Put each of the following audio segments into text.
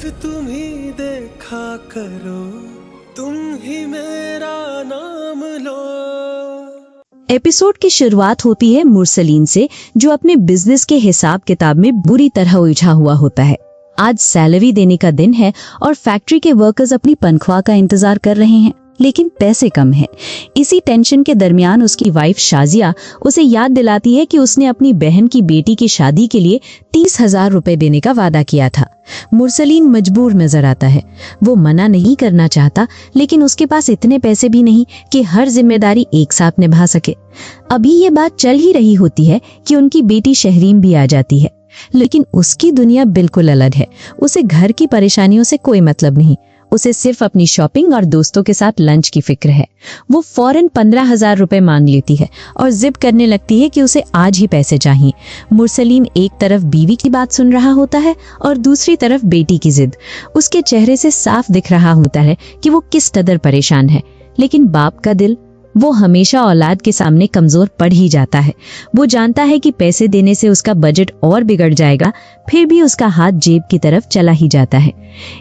तुम ही देखा करो, तुम ही मेरा नाम लो। एपिसोड की शुरुआत होती है मुरसलीन से, जो अपने बिजनेस के हिसाब किताब में बुरी तरह उलझा हुआ होता है। आज सैलरी देने का दिन है और फैक्ट्री के वर्कर्स अपनी तनख्वाह का इंतजार कर रहे हैं, लेकिन पैसे कम हैं। इसी टेंशन के दरमियान उसकी वाइफ शाजिया उसे याद दिलाती है कि उसने अपनी बहन की बेटी की शादी के लिए 30,000 रुपए देने का वादा किया था। मुरसलीन मजबूर नजर आता है। वो मना नहीं करना चाहता, लेकिन उसके पास इतने पैसे भी नहीं कि हर जिम्मेदारी एक साथ निभा सके। अभी ये बात चल ही रही होती है कि उनकी बेटी शहरीन भी आ जाती है, लेकिन उसकी दुनिया बिल्कुल अलग है। उसे घर की परेशानियों से कोई मतलब नहीं, उसे सिर्फ अपनी शॉपिंग और दोस्तों के साथ लंच की फिक्र है। वो फौरन 15,000 रुपए मांग लेती है और जिद करने लगती है कि उसे आज ही पैसे चाहिए। मुरसलीन एक तरफ बीवी की बात सुन रहा होता है और दूसरी तरफ बेटी की जिद। उसके चेहरे से साफ दिख रहा होता है कि वो किस कदर परेशान है, लेकिन बाप का दिल, वो हमेशा औलाद के सामने कमजोर पड़ ही जाता है। वो जानता है कि पैसे देने से उसका बजट और बिगड़ जाएगा, फिर भी उसका हाथ जेब की तरफ चला ही जाता है।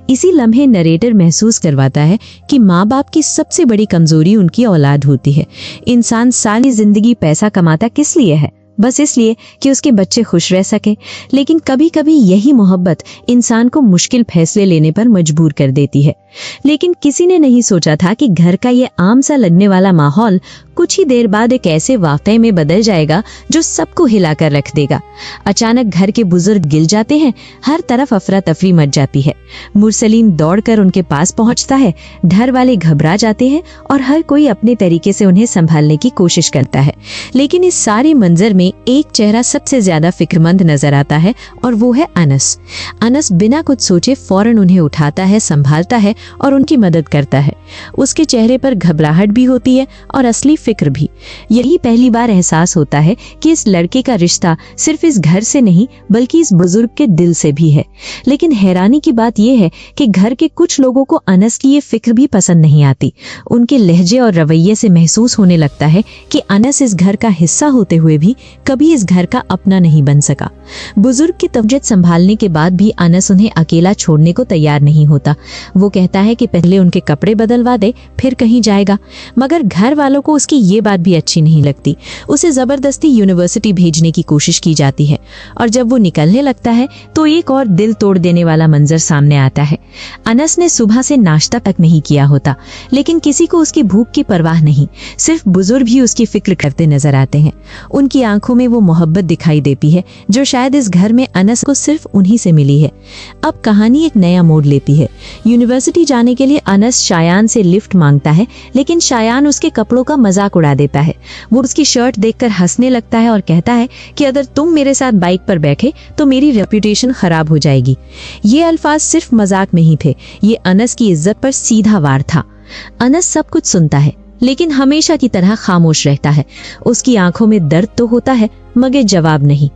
इसी लम्हे नरेटर महसूस करवाता है कि माँ बाप की सबसे बड़ी कमजोरी उनकी औलाद होती है। इंसान सारी जिंदगी पैसा कमाता किस लिए है? बस इसलिए कि उसके बच्चे खुश रह सके। लेकिन कभी कभी यही मोहब्बत इंसान को मुश्किल फैसले लेने पर मजबूर कर देती है। लेकिन किसी ने नहीं सोचा था कि घर का ये आम सा लगने वाला माहौल कुछ ही देर बाद एक ऐसे वाकये में बदल जाएगा जो सबको हिलाकर रख देगा। अचानक घर के बुजुर्ग गिर जाते हैं, हर तरफ अफरा तफरी मच जाती है। मुरसलीन दौड़कर उनके पास पहुंचता है। घर वाले घबरा जाते हैं और हर कोई अपने तरीके से उन्हें संभालने की कोशिश करता है। लेकिन इस सारे मंजर में एक चेहरा सबसे ज्यादा फिक्रमंद नजर आता है और वो है अनस। अनस बिना कुछ सोचे फौरन उन्हें उठाता है, संभालता है और उनकी मदद करता है। उसके चेहरे पर घबराहट भी होती है और असली फिक्र भी। यही पहली बार एहसास होता है कि इस लड़के का रिश्ता सिर्फ इस घर से नहीं बल्कि इस बुजुर्ग के दिल से भी है। लेकिन हैरानी की बात यह है कि घर के कुछ लोगों को अनस की ये फिक्र भी पसंद नहीं आती। उनके लहजे और रवैये से महसूस होने लगता है कि अनस इस घर का हिस्सा होते हुए भी कभी इस घर का अपना नहीं बन सका। बुजुर्ग की तबीयत संभालने के बाद भी अनस उन्हें अकेला छोड़ने को तैयार नहीं होता। वो कहता है कि पहले उनके कपड़े बदलवा दे, फिर कहीं जाएगा। मगर घर वालों को उसकी ये बात भी अच्छी नहीं लगती। उसे जबरदस्ती यूनिवर्सिटी भेजने की कोशिश की जाती है और जब वो निकलने लगता है तो एक और दिल तोड़ देने वाला मंजर सामने आता है। अनस ने सुबह से नाश्ता तक नहीं किया होता, लेकिन किसी को उसकी भूख की परवाह नहीं। सिर्फ बुजुर्ग भी उसकी फिक्र करते नजर आते हैं। उनकी आंखों में वो मोहब्बत दिखाई देती है जो शायद इस घर में अनस को सिर्फ उन्हीं से मिली है। अब कहानी एक नया मोड़ लेती है। यूनिवर्सिटी जाने के लिए अनस शायान से लिफ्ट मांगता है, लेकिन शायान उसके कपड़ों का मजाक उड़ा देता है। वो उसकी शर्ट देखकर हंसने लगता है और कहता है कि अगर तुम मेरे साथ बाइक पर बैठे तो मेरी रेपुटेशन खराब हो जाएगी। ये अल्फाज सिर्फ मजाक नहीं थे, ये अनस की इज्जत पर सीधा वार था। अनस सब कुछ सुनता है, लेकिन हमेशा की तरह खामोश रहता है। उसकी आंखों में दर्द तो होता है, मगर जवाब नहीं।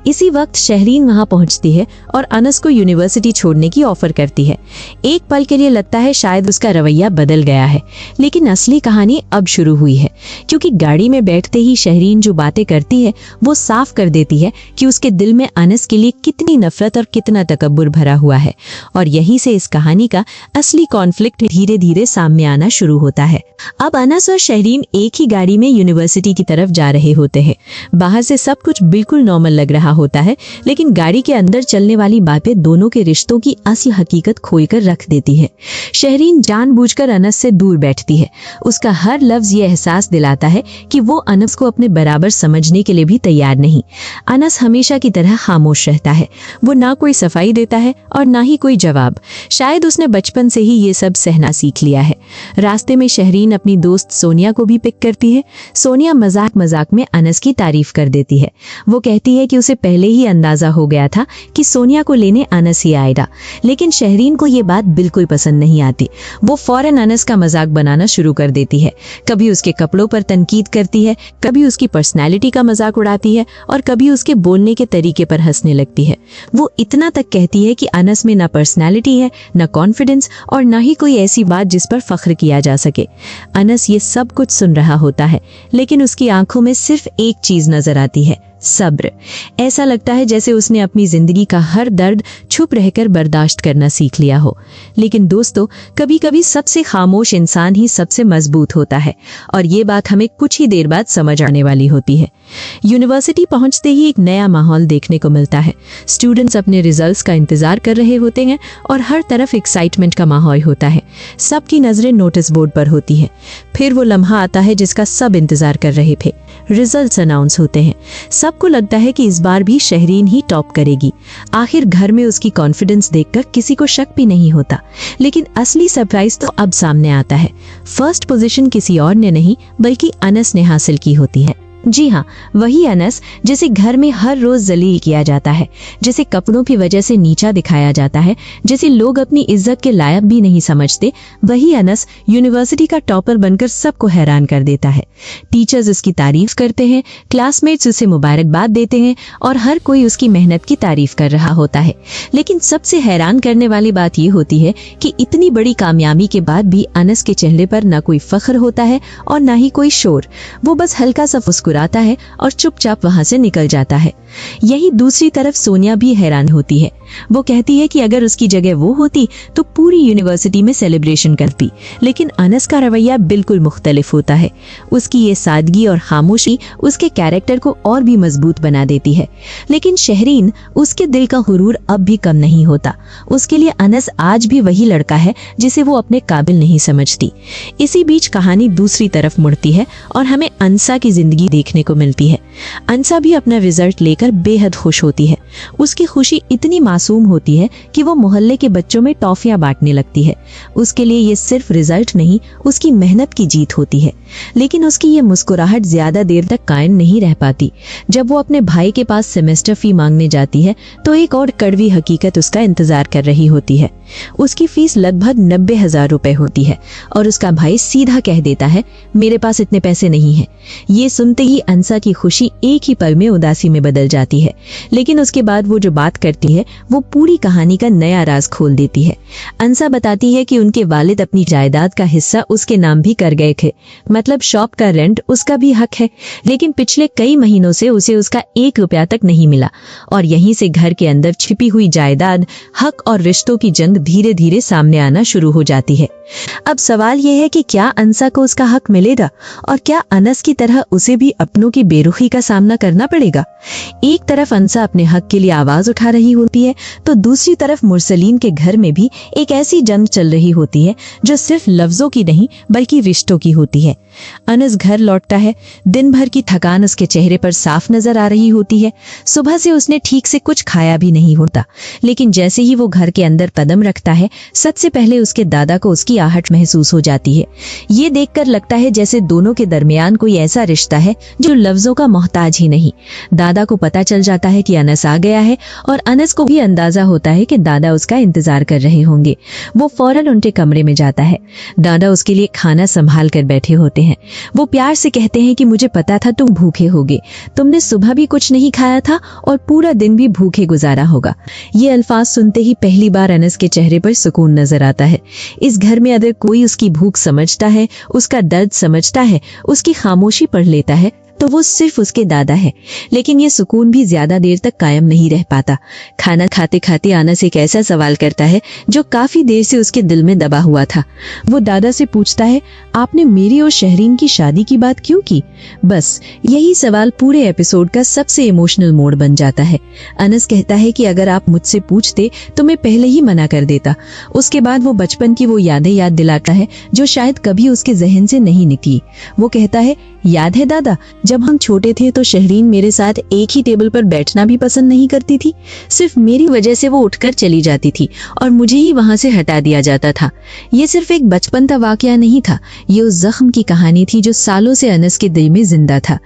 इसी वक्त शहरीन वहां पहुंचती है और अनस को यूनिवर्सिटी छोड़ने की ऑफर करती है। एक पल के लिए लगता है शायद उसका रवैया बदल गया है, लेकिन असली कहानी अब शुरू हुई है। क्योंकि गाड़ी में बैठते ही शहरीन जो बातें करती है वो साफ कर देती है कि उसके दिल में अनस के लिए कितनी नफरत और कितना तकब्बुर भरा हुआ है। और यहीं से इस कहानी का असली कॉन्फ्लिक्ट धीरे धीरे सामने आना शुरू होता है। अब अनस और शहरीन एक ही गाड़ी में यूनिवर्सिटी की तरफ जा रहे होते हैं। बाहर से सब कुछ बिल्कुल नॉर्मल लग रहा होता है, लेकिन गाड़ी के अंदर चलने वाली बातें दोनों के रिश्तों की असली हकीकत खोलकर रख देती है। शहरीन जानबूझकर अनस से दूर बैठती है। उसका हर लफ्ज ये एहसास दिलाता है कि वो अनस को अपने बराबर समझने के लिए भी तैयार नहीं। अनस हमेशा की तरह खामोश रहता है। वो ना कोई सफाई देता है और ना ही कोई जवाब। शायद उसने बचपन से ही ये सब सहना सीख लिया है। रास्ते में शहरीन अपनी दोस्त सोनिया को भी पिक करती है। सोनिया मजाक मजाक में अनस की तारीफ कर देती है। वो कहती है कि उसे पहले ही अंदाजा हो गया था कि सोनिया को लेने अनस ही आएगा। लेकिन शहरीन को ये बात बिल्कुल पसंद नहीं आती। वो फौरन अनस का मजाक बनाना शुरू कर देती है। कभी उसके कपड़ों पर तनकीद करती है, कभी उसकी पर्सनैलिटी का मजाक उड़ाती है और कभी उसके बोलने के तरीके पर हंसने लगती है। वो इतना तक कहती है कि अनस में ना पर्सनैलिटी है, ना कॉन्फिडेंस और ना ही कोई ऐसी बात जिस पर फख्र किया जा सके। अनस ये सब कुछ सुन रहा होता है, लेकिन उसकी आंखों में सिर्फ एक चीज नजर आती होती है, सब्र। ऐसा लगता है जैसे उसने अपनी जिंदगी का हर दर्द छुप रहकर बर्दाश्त करना सीख लिया हो। लेकिन दोस्तों, कभी कभी सबसे खामोश इंसान ही सबसे मजबूत होता है, और ये बात हमें कुछ ही देर बाद समझ आने वाली होती है। यूनिवर्सिटी पहुंचते ही एक नया माहौल देखने को मिलता है। स्टूडेंट्स अपने रिजल्ट्स का इंतजार कर रहे होते हैं और हर तरफ एक्साइटमेंट का माहौल होता है। सबकी नजरें नोटिस बोर्ड पर होती है। फिर वो लम्हा आता है जिसका सब इंतजार कर रहे थे। रिजल्ट्स अनाउंस होते हैं। सबको लगता है कि इस बार भी शहरीन ही टॉप करेगी। आखिर घर में उसकी कॉन्फिडेंस देखकर किसी को शक भी नहीं होता। लेकिन असली सरप्राइज तो अब सामने आता है। फर्स्ट पोजीशन किसी और ने नहीं बल्कि अनस ने हासिल की होती है। जी हाँ, वही अनस जिसे घर में हर रोज जलील किया जाता है, जिसे कपड़ों की वजह से नीचा दिखाया जाता है, जिसे लोग अपनी इज्जत के लायक भी नहीं समझते, वही अनस यूनिवर्सिटी का टॉपर बनकर सबको हैरान कर देता है। टीचर्स उसकी तारीफ करते हैं, क्लासमेट्स उसे मुबारकबाद देते हैं और हर कोई उसकी मेहनत की तारीफ कर रहा होता है। लेकिन सबसे हैरान करने वाली बात यह होती है कि इतनी बड़ी कामयाबी के बाद भी अनस के चेहरे पर न कोई फख्र होता है और न ही कोई शोर। वो बस हल्का सा आता है और चुपचाप वहां से निकल जाता है। यही दूसरी तरफ सोनिया भी हैरान होती है। वो कहती है कि अगर उसकी जगह वो होती तो पूरी यूनिवर्सिटी में सेलिब्रेशन करती। लेकिन अनस का रवैया बिल्कुल मुख्तलिफ होता है। उसकी ये सादगी और खामोशी उसके कैरेक्टर को और भी मजबूत बना देती है। लेकिन शहरीन, उसके दिल का गुरूर अब भी कम नहीं होता। उसके लिए अनस आज भी वही लड़का है जिसे वो अपने काबिल नहीं समझती। इसी बीच कहानी दूसरी तरफ मुड़ती है और हमें अंसा की जिंदगी देखने को मिलती है। अंसा भी अपना रिजल्ट लेकर बेहद खुश होती है। उसकी खुशी इतनी मासूम होती है कि वो मोहल्ले के बच्चों में टॉफियां बांटने लगती है। उसके लिए ये सिर्फ रिजल्ट नहीं, उसकी मेहनत की जीत होती है। लेकिन उसकी ये मुस्कुराहट ज्यादा देर तक कायम नहीं रह पाती। जब वो अपने भाई के पास सेमेस्टर फी मांगने जाती है तो एक और कड़वी हकीकत उसका इंतजार कर रही होती है। उसकी फीस लगभग 90,000 रुपए होती है और उसका भाई सीधा कह देता है, मेरे पास इतने पैसे नहीं हैं। ये सुनते ही अंसा की खुशी एक ही पल में उदासी में बदल जाती है। लेकिन उसके बाद वो जो बात करती है वो पूरी कहानी का नया राज खोल देती है। अंसा बताती है कि उनके वालिद अपनी जायदाद का हिस्सा उसके नाम भी कर गए थे, मतलब शॉप का रेंट उसका भी हक है। लेकिन पिछले कई महीनों से उसे उसका 1 रुपया तक नहीं मिला और यहीं से घर के अंदर छिपी हुई जायदाद, हक और रिश्तों की जंग धीरे धीरे सामने आना शुरू हो जाती है। अब सवाल यह है कि क्या अंसा को उसका हक मिलेगा और क्या अनस की तरह उसे भी अपनों की बेरुखी का सामना करना पड़ेगा। एक तरफ अंसा अपने हक के लिए आवाज उठा रही होती है तो दूसरी तरफ मुरसलीन के घर में भी एक ऐसी जंग चल रही होती है जो सिर्फ लफ्जों की नहीं बल्कि रिश्तों की होती है। अनस घर लौटता है। दिन भर की थकान उसके चेहरे पर साफ नजर आ रही होती है। सुबह से उसने ठीक से कुछ खाया भी नहीं होता। लेकिन जैसे ही वो घर के अंदर कदम रखता है, सबसे पहले उसके दादा को उसकी आहट महसूस हो जाती है। ये देखकर लगता है जैसे दोनों के दरमियान कोई ऐसा रिश्ता है जो लफ्जों का मोहताज ही नहीं। दादा को पता चल जाता है कि अनस आ गया है और अनस को भी अंदाजा होता है कि दादा उसका इंतजार कर रहे होंगे। वो फौरन उनके कमरे में जाता है। दादा उसके लिए खाना संभाल कर बैठे होते हैं। वो प्यार से कहते हैं कि मुझे पता था तुम भूखे होगे, तुमने सुबह भी कुछ नहीं खाया था और पूरा दिन भी भूखे गुजारा होगा। ये अल्फाज सुनते ही पहली बार अनस के चेहरे पर सुकून नजर आता है। इस घर में अगर कोई उसकी भूख समझता है, उसका दर्द समझता है, उसकी खामोशी पढ़ लेता है तो वो सिर्फ उसके दादा है। लेकिन ये सुकून भी ज्यादा देर तक कायम नहीं रह पाता। खाना खाते खाते अनस एक ऐसा सवाल करता है जो काफी देर से उसके दिल में दबा हुआ था। वो दादा से पूछता है, आपने मेरी और शहरीन की शादी की बात क्यों की? बस यही सवाल पूरे एपिसोड का सबसे इमोशनल मोड़ बन जाता है। अनस कहता है कि अगर आप मुझसे पूछते तो मैं पहले ही मना कर देता। उसके बाद वो बचपन की वो यादें याद दिलाता है जो शायद कभी उसके जहन से नहीं निकली। वो कहता है, याद है दादा, जब हम छोटे थे तो शहरीन मेरे साथ एक ही टेबल पर बैठना भी पसंद नहीं करती थी। सिर्फ मेरी वजह से वो उठकर चली जाती थी और मुझे ही वहां से हटा दिया जाता था। ये सिर्फ एक बचपन का वाकया नहीं था, ये उस जख्म की कहानी थी जो सालों से अनस के दिल में जिंदा था।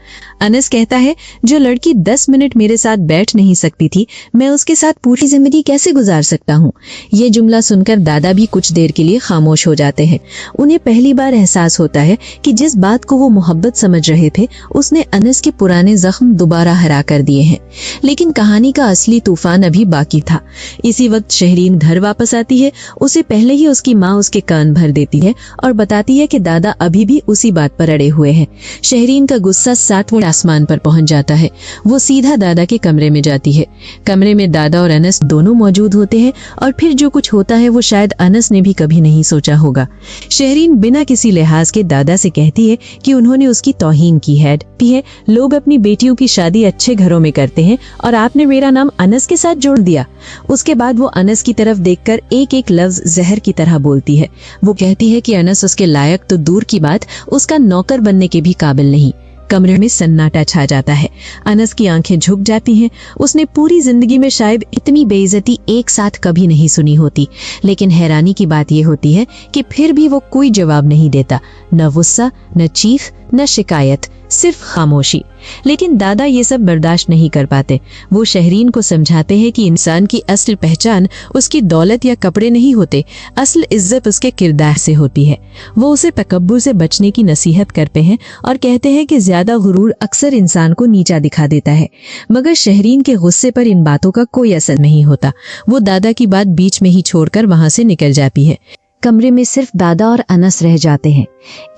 अनस कहता है, जो लड़की 10 मिनट मेरे साथ बैठ नहीं सकती थी, मैं उसके साथ पूरी जिंदगी कैसे गुजार सकता हूँ। ये जुमला सुनकर दादा भी कुछ देर के लिए खामोश हो जाते हैं। उन्हें पहली बार एहसास होता है कि जिस बात को वो मोहब्बत समझ रहे थे उसने अनस के पुराने जख्म दोबारा हरा कर दिए हैं। लेकिन कहानी का असली तूफान अभी बाकी था। इसी वक्त शहरीन घर वापस आती है। उसे पहले ही उसकी माँ उसके कान भर देती है और बताती है कि दादा अभी भी उसी बात पर अड़े हुए हैं। शहरीन का गुस्सा 60वें आसमान पर पहुंच जाता है। वो सीधा दादा के कमरे में जाती है। कमरे में दादा और अनस दोनों मौजूद होते हैं और फिर जो कुछ होता है वो शायद अनस ने भी कभी नहीं सोचा होगा। शहरीन बिना किसी लिहाज के दादा से कहती है कि उन्होंने उसकी तौहीन की है। लोग अपनी बेटियों की शादी अच्छे घरों में करते हैं और आपने मेरा नाम अनस के साथ जोड़ दिया। उसके बाद वो अनस की तरफ देखकर एक एक लफ्ज जहर की तरह बोलती है। वो कहती है कि अनस उसके लायक तो दूर की बात, उसका नौकर बनने के भी काबिल नहीं। कमरे में सन्नाटा छा जाता है। अनस की आंखें झुक जाती हैं। उसने पूरी जिंदगी में शायद इतनी बेइज्जती एक साथ कभी नहीं सुनी होती। लेकिन हैरानी की बात यह होती है कि फिर भी वो कोई जवाब नहीं देता, न गुस्सा, न चीख, न शिकायत, सिर्फ खामोशी। लेकिन दादा ये सब बर्दाश्त नहीं कर पाते। वो शहरीन को समझाते हैं कि इंसान की असल पहचान उसकी दौलत या कपड़े नहीं होते, असल इज्जत उसके किरदार से होती है। वो उसे तकब्बुर से बचने की नसीहत करते हैं और कहते हैं कि ज्यादा गुरूर अक्सर इंसान को नीचा दिखा देता है। मगर शहरीन के गुस्से पर इन बातों का कोई असर नहीं होता। वो दादा की बात बीच में ही छोड़कर वहां से निकल जाती है। कमरे में सिर्फ दादा और अनस रह जाते हैं।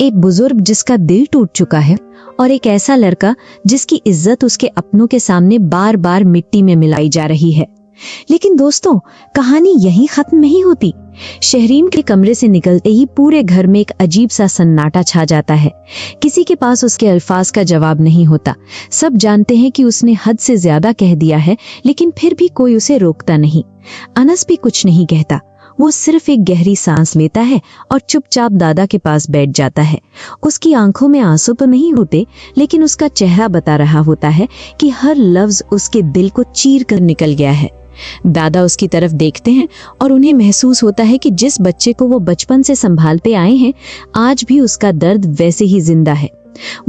एक बुजुर्ग जिसका दिल टूट चुका है और एक ऐसा लड़का जिसकी इज्जत उसके अपनों के सामने बार बार मिट्टी में मिलाई जा रही है। लेकिन दोस्तों, कहानी यहीं खत्म नहीं होती। शहरीन के कमरे से निकलते ही पूरे घर में एक अजीब सा सन्नाटा छा जाता है। किसी के पास उसके अल्फाज का जवाब नहीं होता। सब जानते हैं कि उसने हद से ज्यादा कह दिया है, लेकिन फिर भी कोई उसे रोकता नहीं। अनस भी कुछ नहीं कहता। वो सिर्फ एक गहरी सांस लेता है और चुपचाप दादा के पास बैठ जाता है। उसकी आंखों में आंसू तो नहीं होते, लेकिन उसका चेहरा बता रहा होता है कि हर लफ्ज उसके दिल को चीर कर निकल गया है। दादा उसकी तरफ देखते हैं और उन्हें महसूस होता है कि जिस बच्चे को वो बचपन से संभालते आए हैं, आज भी उसका दर्द वैसे ही जिंदा है।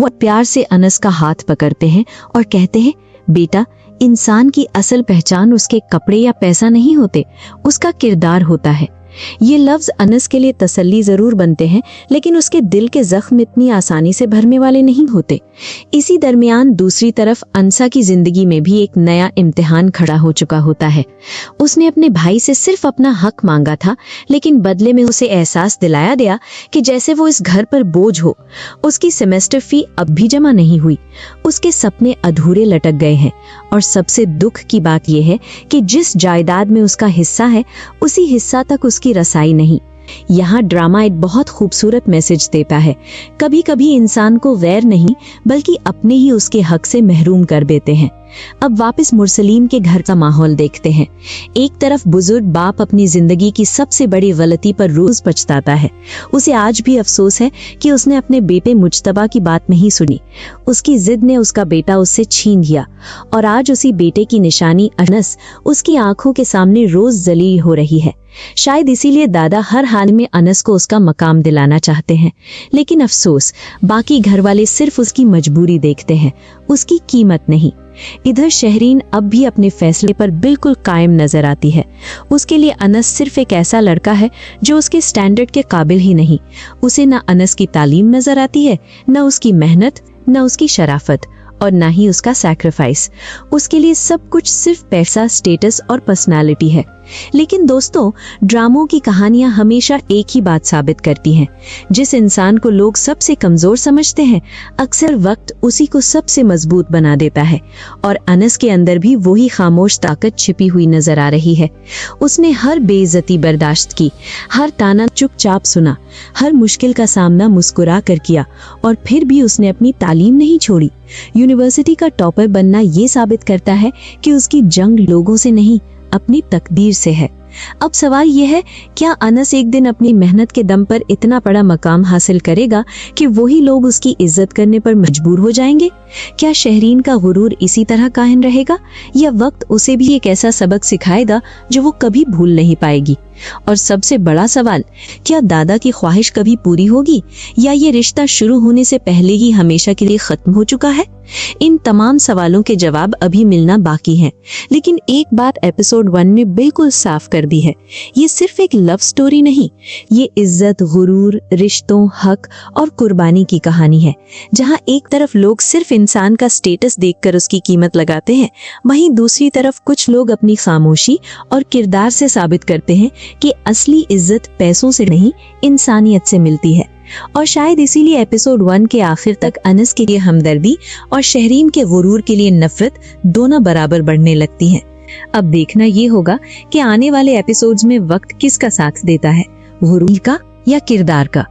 वो प्यार से अनस का हाथ पकड़ते हैं और कहते हैं, बेटा, इंसान की असल पहचान उसके कपड़े या पैसा नहीं होते, उसका किरदार होता है। ये लफ्ज अनस के लिए तसल्ली जरूर बनते हैं, लेकिन उसके दिल के जख्म इतनी आसानी से भरने वाले नहीं होते। इसी दरमियान दूसरी तरफ अंसा की जिंदगी में भी एक नया इम्तिहान खड़ा हो चुका होता है। उसने अपने भाई से सिर्फ अपना हक मांगा था, लेकिन बदले में उसे एहसास दिलाया गया कि जैसे वो इस घर पर बोझ हो। उसकी सेमेस्टर फी अब भी जमा नहीं हुई। उसके सपने अधूरे लटक गए हैं और सबसे दुख की बात यह है कि जिस जायदाद में उसका हिस्सा है, उसी हिस्सा तक उसकी रसाई नहीं। यहाँ ड्रामा एक बहुत खूबसूरत मैसेज देता है। कभी कभी इंसान को गैर नहीं बल्कि अपने ही उसके हक से महरूम कर देते हैं। अब वापस मुरसलीन के घर का माहौल देखते हैं। एक तरफ बुजुर्ग बाप अपनी जिंदगी की सबसे बड़ी गलती पर रोज पछताता है। उसे आज भी अफसोस है कि उसने अपने बेटे मुज्तबा की बात नहीं सुनी। उसकी जिद ने उसका बेटा उससे छीन लिया और आज उसी बेटे की निशानी अनस उसकी आंखों के सामने रोज जलील हो रही है। शायद इसीलिए दादा हर हाल में अनस को उसका मकाम दिलाना चाहते हैं, लेकिन अफसोस बाकी घर वाले सिर्फ उसकी मजबूरी देखते हैं, उसकी कीमत नहीं। इधर शहरीन अब भी अपने फैसले पर बिल्कुल कायम नजर आती है। उसके लिए अनस सिर्फ एक ऐसा लड़का है जो उसके स्टैंडर्ड के काबिल ही नहीं। उसे न अनस की तालीम नजर आती है, न उसकी मेहनत, न उसकी शराफत और ना ही उसका सैक्रिफाइस। उसके लिए सब कुछ सिर्फ पैसा, स्टेटस और पर्सनालिटी है। लेकिन दोस्तों, ड्रामों की कहानियां हमेशा एक ही बात साबित करती हैं। जिस इंसान को लोग सबसे कमजोर समझते हैं, अक्सर वक्त उसी को सबसे मजबूत बना देता है। और अनस के अंदर भी वही खामोश ताकत छिपी हुई नजर आ रही है। उसने हर बेइज्जती बर्दाश्त की, हर ताना चुपचाप सुना, हर मुश्किल का सामना मुस्कुरा कर किया और फिर भी उसने अपनी तालीम नहीं छोड़ी। यूनिवर्सिटी का टॉपर बनना ये साबित करता है कि उसकी जंग लोगों से नहीं, अपनी तकदीर से है। अब सवाल यह है, क्या अनस एक दिन अपनी मेहनत के दम पर इतना बड़ा मकाम हासिल करेगा कि वही लोग उसकी इज्जत करने पर मजबूर हो जाएंगे? क्या शहरीन का गुरूर इसी तरह कायम रहेगा, या वक्त उसे भी एक ऐसा सबक सिखाएगा जो वो कभी भूल नहीं पाएगी? और सबसे बड़ा सवाल, क्या दादा की ख्वाहिश कभी पूरी होगी, या ये रिश्ता शुरू होने से पहले ही हमेशा के लिए खत्म हो चुका है? इन तमाम सवालों के जवाब अभी मिलना बाकी हैं। लेकिन एक बात एपिसोड 1 में बिल्कुल साफ कर दी है, ये सिर्फ एक लव स्टोरी नहीं, ये इज्जत, गुरूर, रिश्तों, हक और कुर्बानी की कहानी है। जहां एक तरफ लोग सिर्फ इंसान का स्टेटस देखकर उसकी कीमत लगाते हैं, वहीं दूसरी तरफ कुछ लोग अपनी खामोशी और किरदार से साबित करते हैं कि असली इज्जत पैसों से नहीं, इंसानियत से मिलती है। और शायद इसीलिए एपिसोड 1 के आखिर तक अनस के लिए हमदर्दी और शहरीन के गुरूर के लिए नफरत दोनों बराबर बढ़ने लगती हैं। अब देखना ये होगा कि आने वाले एपिसोड्स में वक्त किसका साथ देता है, गुरूर का या किरदार का।